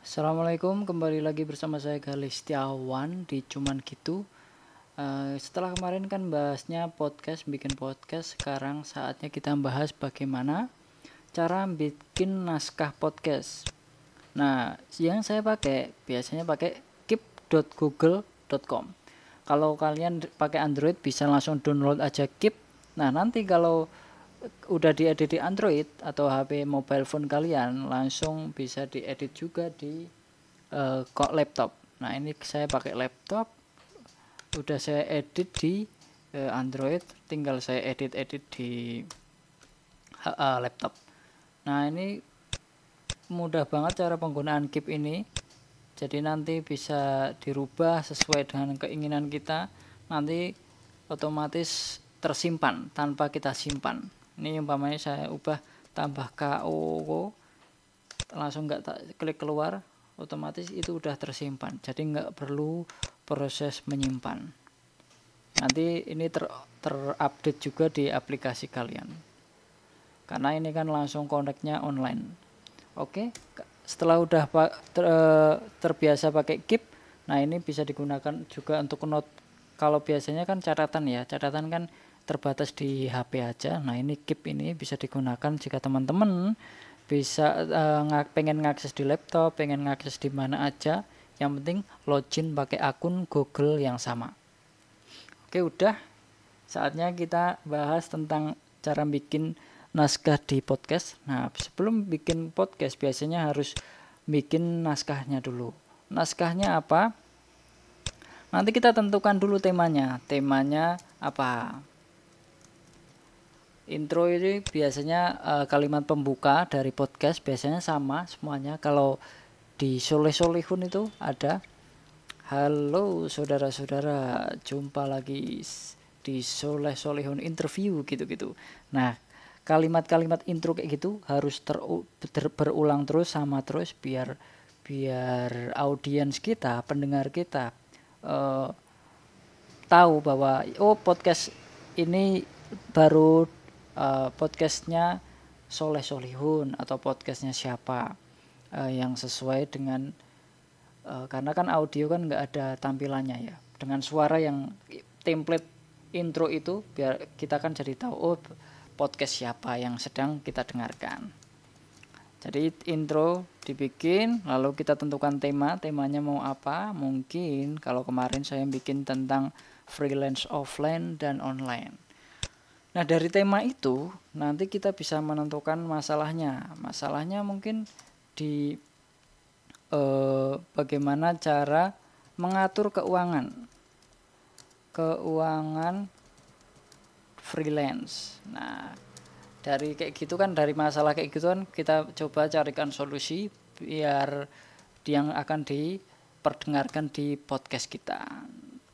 Assalamualaikum, kembali lagi bersama saya Galih Setiawan di Cuman Gitu. Setelah kemarin kan bahasnya bikin podcast, sekarang saatnya kita bahas bagaimana cara bikin naskah podcast. Nah, yang saya biasanya pakai keep.google.com. Kalau kalian pakai Android bisa langsung download aja Keep. Nah, nanti kalau udah diedit di Android atau HP mobile phone kalian, langsung bisa diedit juga di kok laptop. Nah, ini saya pakai laptop, udah saya edit di Android, tinggal saya edit di laptop. Nah, ini mudah banget cara penggunaan Keep ini. Jadi nanti bisa dirubah sesuai dengan keinginan kita. Nanti otomatis tersimpan tanpa kita simpan. Ini umpamanya saya ubah tambah KO, langsung nggak klik keluar, otomatis itu udah tersimpan. Jadi nggak perlu proses menyimpan. Nanti ini terupdate juga di aplikasi kalian. Karena ini kan langsung koneknya online. Oke, setelah udah terbiasa pakai Keep, nah ini bisa digunakan juga untuk note. Kalau biasanya kan catatan kan terbatas di HP aja. Nah, ini Keep ini bisa digunakan jika teman-teman bisa pengen ngakses di laptop, pengen ngakses di mana aja, yang penting login pakai akun Google yang sama. Oke, udah saatnya kita bahas tentang cara bikin naskah di podcast. Nah, sebelum bikin podcast biasanya harus bikin naskahnya dulu. Naskahnya apa? Nanti kita tentukan dulu temanya. Temanya apa? Intro ini biasanya kalimat pembuka dari podcast biasanya sama semuanya. Kalau di Soleh Solihun itu ada, halo saudara-saudara, jumpa lagi di Soleh Solihun interview gitu-gitu. Nah, kalimat-kalimat intro kayak gitu harus berulang terus biar audiens kita, pendengar kita tahu bahwa podcast ini baru podcastnya Soleh Solihun atau podcastnya siapa, yang sesuai dengan karena kan audio kan nggak ada tampilannya ya, dengan suara yang template intro itu biar kita kan jadi tahu podcast siapa yang sedang kita dengarkan. Jadi intro dibikin, lalu kita tentukan temanya mau apa. Mungkin kalau kemarin saya bikin tentang freelance offline dan online. Nah, dari tema itu nanti kita bisa menentukan masalahnya. Masalahnya mungkin di bagaimana cara mengatur keuangan freelance. Nah, dari kayak gitu kan, dari masalah kayak gitu kan kita coba carikan solusi biar yang akan diperdengarkan di podcast kita.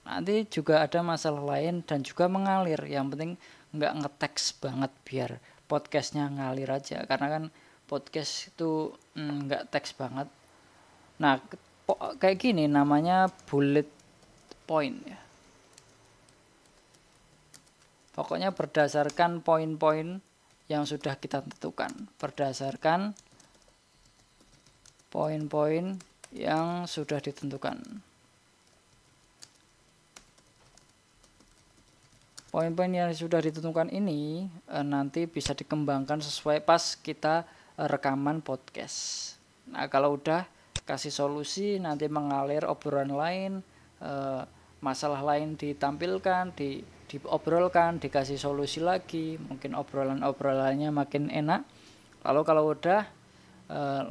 Nanti juga ada masalah lain dan juga mengalir, yang penting nggak ngeteks banget biar podcastnya ngalir aja, karena kan podcast itu nggak teks banget. Nah, kayak gini namanya bullet point ya. Pokoknya berdasarkan poin-poin yang sudah kita tentukan, berdasarkan poin-poin yang sudah ditentukan. Poin-poin yang sudah ditentukan ini nanti bisa dikembangkan sesuai pas kita rekaman podcast. Nah, kalau udah kasih solusi, nanti mengalir obrolan lain, masalah lain ditampilkan, diobrolkan, dikasih solusi lagi, mungkin obrolannya makin enak. Lalu kalau udah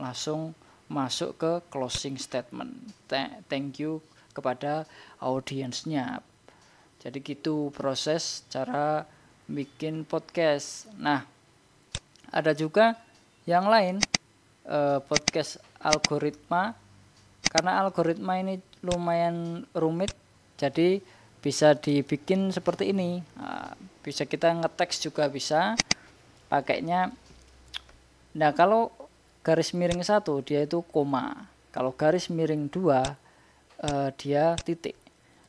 langsung masuk ke closing statement. Thank you kepada audiensnya. Jadi gitu proses cara bikin podcast. Nah, ada juga yang lain, podcast algoritma. Karena algoritma ini lumayan rumit, jadi bisa dibikin seperti ini. Nah, bisa kita ngeteks juga bisa pakainya. Nah, kalau garis miring 1 dia itu koma. Kalau garis miring 2 dia titik.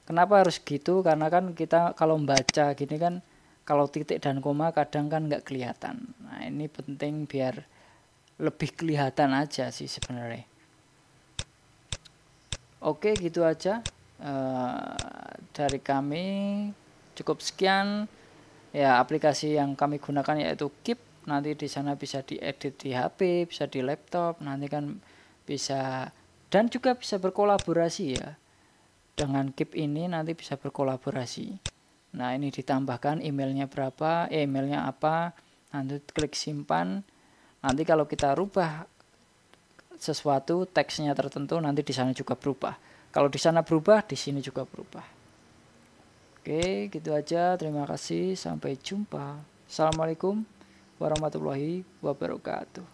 Kenapa harus gitu? Karena kan kita kalau membaca gini kan, kalau titik dan koma kadang kan nggak kelihatan. Nah, ini penting biar lebih kelihatan aja sih sebenarnya. Oke, gitu aja dari kami. Cukup sekian ya. Aplikasi yang kami gunakan yaitu Keep. Nanti di sana bisa diedit di HP, bisa di laptop, nanti kan bisa, dan juga bisa berkolaborasi ya. Dengan Keep ini nanti bisa berkolaborasi. Nah, ini ditambahkan emailnya berapa, emailnya apa, nanti klik simpan. Nanti kalau kita rubah sesuatu, teksnya tertentu, nanti di sana juga berubah. Kalau di sana berubah, di sini juga berubah. Oke, gitu aja. Terima kasih. Sampai jumpa. Assalamualaikum warahmatullahi wabarakatuh.